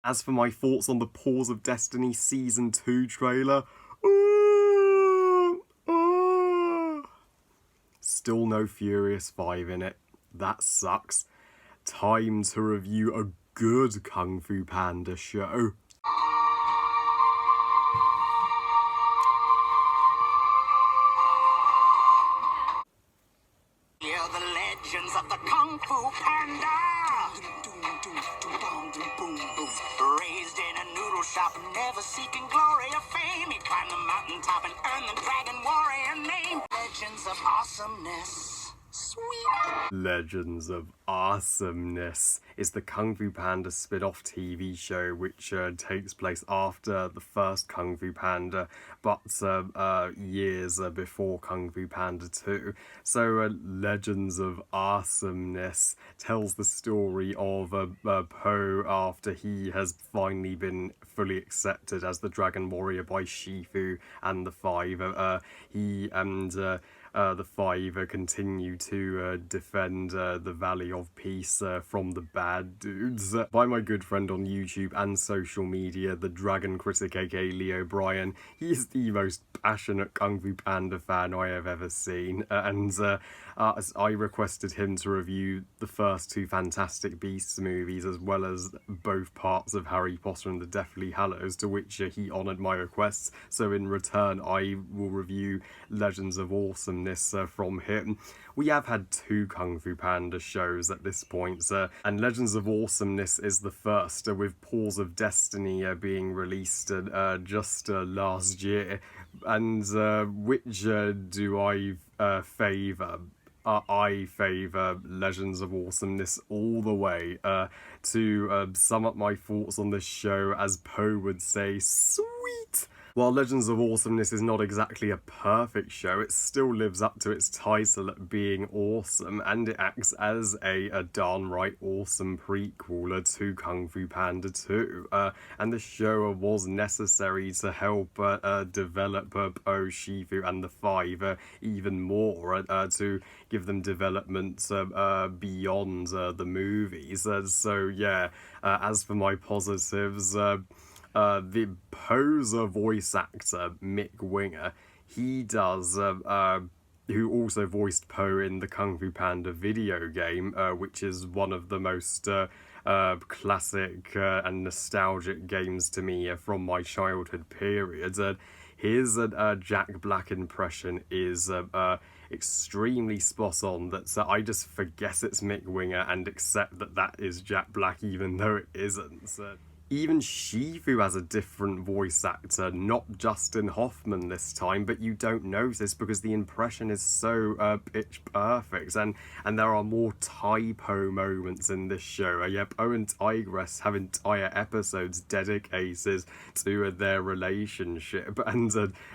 As for my thoughts on the Paws of Destiny Season 2 trailer, still no Furious 5 in it. That sucks. Time to review a good Kung Fu Panda show. Hear the legends of the Kung Fu Panda. Raised in a noodle shop, never seeking glory or fame. He climbed the mountaintop and earned the dragon warrior name. Legends of awesomeness. Sweet. Legends of Awesomeness is the Kung Fu Panda spin-off TV show which takes place after the first Kung Fu Panda, but years before Kung Fu Panda 2. So Legends of Awesomeness tells the story of Po after he has finally been fully accepted as the Dragon Warrior by Shifu and the Five. He and the Five continue to defend the Valley of Peace from the bad dudes. By my good friend on YouTube and social media, the Dragon Critic aka Leo Bryan. He is the most passionate Kung Fu Panda fan I have ever seen, and I requested him to review the first two Fantastic Beasts movies as well as both parts of Harry Potter and the Deathly Hallows, to which he honoured my requests. So in return, I will review Legends of Awesomeness from him. We have had two Kung Fu Panda shows at this point, and Legends of Awesomeness is the first, with Paws of Destiny being released just last year. And which do I favour? I favour Legends of Awesomeness all the way. To sum up my thoughts on this show, as Po would say, sweet! While Legends of Awesomeness is not exactly a perfect show, it still lives up to its title at being awesome, and it acts as a darn right awesome prequel to Kung Fu Panda 2. And the show was necessary to help develop Po, Shifu, and the Five even more, to give them development beyond the movies. So yeah, as for my positives, the Po's voice actor, Mick Winger, he does, who also voiced Po in the Kung Fu Panda video game, which is one of the most classic and nostalgic games to me from my childhood period. His Jack Black impression is extremely spot on, that I just forget it's Mick Winger and accept that is Jack Black even though it isn't. Even Shifu has a different voice actor, not Justin Hoffman this time, but you don't notice because the impression is so pitch perfect, and there are more typo moments in this show. Po and Tigress have entire episodes dedicated to their relationship and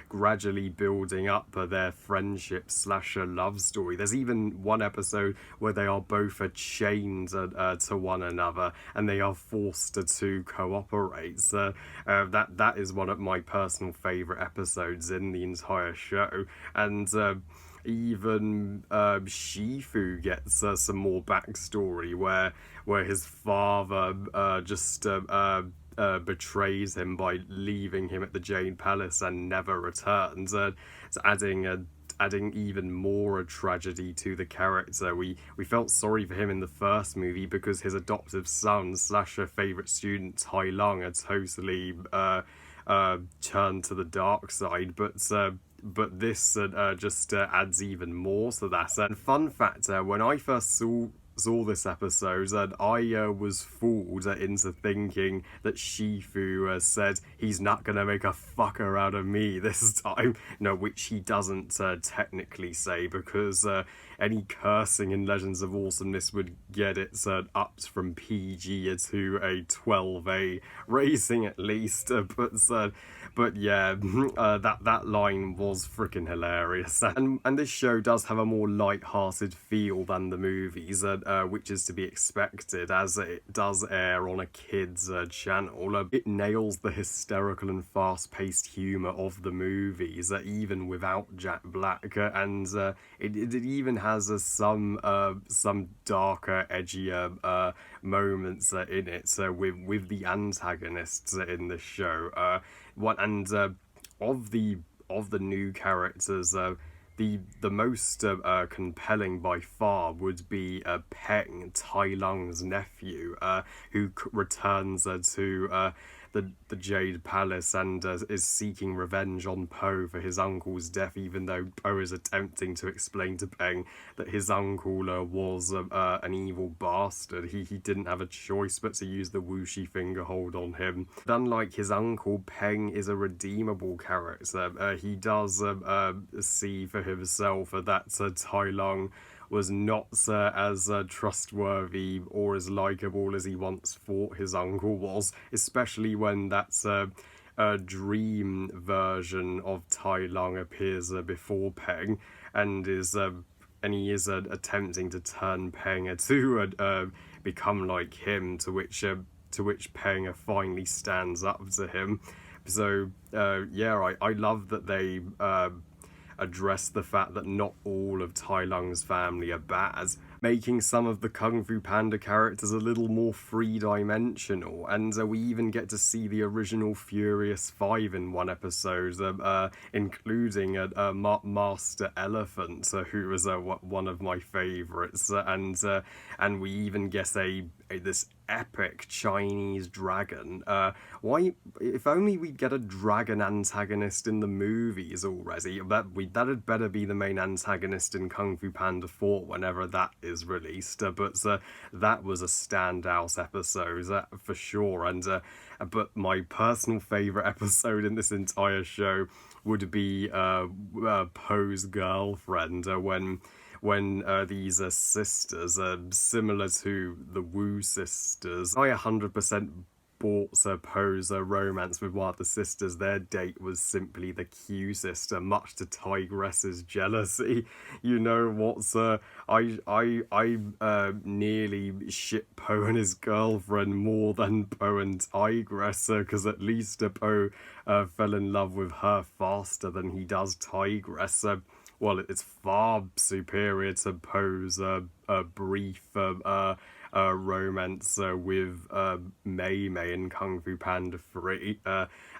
gradually building up their friendship / love story. There's even one episode where they are both chained to one another and they are forced to cooperate. So that is one of my personal favourite episodes in the entire show. And even Shifu gets some more backstory where his father just betrays him by leaving him at the Jade Palace and never returns. It's adding even more a tragedy to the character. We felt sorry for him in the first movie because his adoptive son / favourite student Tai Lung are totally turned to the dark side, but this just adds even more to that. And fun fact, when I first saw this episode, and I was fooled into thinking that Shifu said he's not gonna make a fucker out of me this time. No, which he doesn't technically say, because any cursing in Legends of Awesomeness would get it upped from PG to a 12A rating at least. But yeah, that line was freaking hilarious. And this show does have a more light-hearted feel than the movies. which is to be expected as it does air on a kids channel. It nails the hysterical and fast-paced humour of the movies, even without Jack Black, and it even has some darker, edgier moments in it with the antagonists in the show. Of the new characters, the most compelling by far would be Peng, Tai Lung's nephew, who returns to the Jade Palace and is seeking revenge on Po for his uncle's death, even though Po is attempting to explain to Peng that his uncle was an evil bastard. He didn't have a choice but to use the Wuxi finger hold on him. But unlike his uncle, Peng is a redeemable character. He does see for himself that Tai Lung was not as trustworthy or as likeable as he once thought his uncle was, especially when that dream version of Tai Lung appears before Peng and he is attempting to turn Peng to become like him, to which Peng finally stands up to him. So yeah, I love that they address the fact that not all of Tai Lung's family are bad, making some of the Kung Fu Panda characters a little more three-dimensional, and we even get to see the original Furious Five in one episode, including Master Elephant, who was one of my favourites, and we even get this epic Chinese dragon. If only we'd get a dragon antagonist in the movies already. That'd better be the main antagonist in Kung Fu Panda 4 whenever that is released. But that was a standout episode for sure. And but my personal favourite episode in this entire show would be Po's girlfriend, when these sisters, similar to the Wu sisters, I 100% bought Po's romance with one of the sisters. Their date was simply the Q sister, much to Tigress's jealousy. You know what's I nearly shit Po and his girlfriend more than Po and Tigress, because at least Po fell in love with her faster than he does Tigress. Well, it's far superior to Po's brief romance with Mei Mei in Kung Fu Panda 3.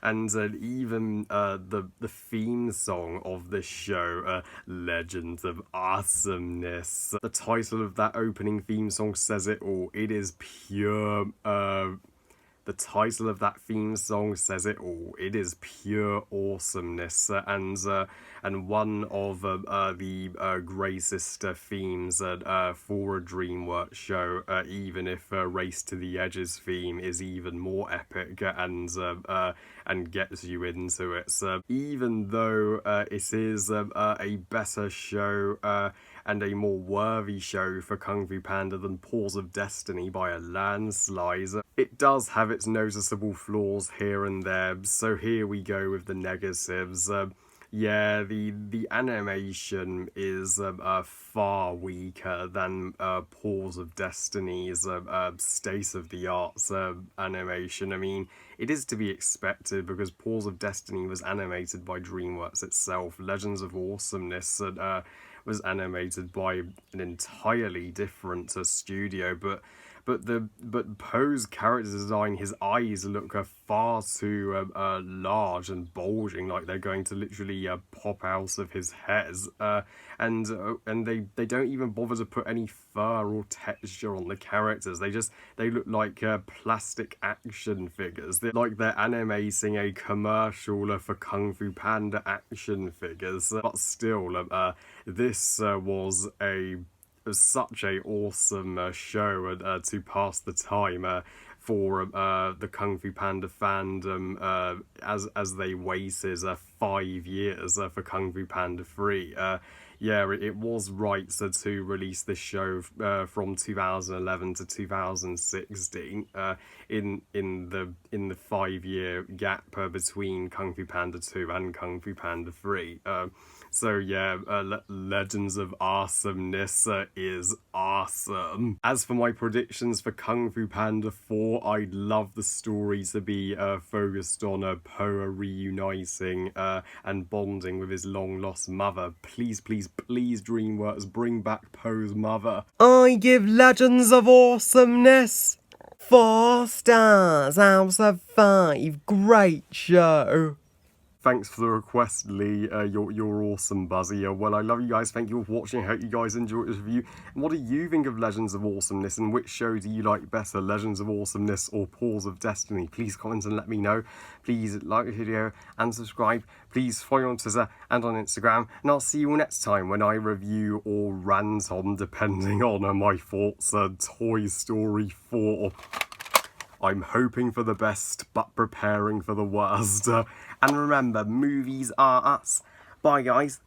And even the theme song of this show, Legends of Awesomeness. The title of that opening theme song says it all. It is pure... The title of that theme song says it all. It is pure awesomeness, and one of the greatest themes for a DreamWorks show. Even if Race to the Edges theme is even more epic and gets you into it. So even though it is a better show and a more worthy show for Kung Fu Panda than Paws of Destiny by a landslide, it does have its noticeable flaws here and there. So here we go with the negatives. Yeah, the animation is far weaker than Paws of Destiny's state-of-the-art animation. I mean, it is to be expected because Paws of Destiny was animated by DreamWorks itself. Legends of Awesomeness was animated by an entirely different studio, but Po's character design, his eyes look far too large and bulging, like they're going to literally pop out of his head. And they don't even bother to put any fur or texture on the characters. They look like plastic action figures. They're like they're animating a commercial for Kung Fu Panda action figures. But still, this was such a awesome show to pass the time for the Kung Fu Panda fandom as they waited 5 years for Kung Fu Panda 3. Yeah, it was right to release this show from 2011 to 2016 in the the 5-year gap between Kung Fu Panda 2 and Kung Fu Panda 3. So yeah, Legends of Awesomeness is awesome. As for my predictions for Kung Fu Panda 4, I'd love the story to be focused on Po reuniting and bonding with his long-lost mother. Please, please, please, DreamWorks, bring back Po's mother. I give Legends of Awesomeness 4 stars out of 5. Great show. Thanks for the request, Lee. You're awesome, Buzzy. Well, I love you guys. Thank you for watching. I hope you guys enjoyed this review. And what do you think of Legends of Awesomeness? And which show do you like better, Legends of Awesomeness or Paws of Destiny? Please comment and let me know. Please like the video and subscribe. Please follow me on Twitter and on Instagram. And I'll see you all next time when I review or rant on, depending on my thoughts, Toy Story 4. I'm hoping for the best, but preparing for the worst. And remember, movies are us. Bye, guys.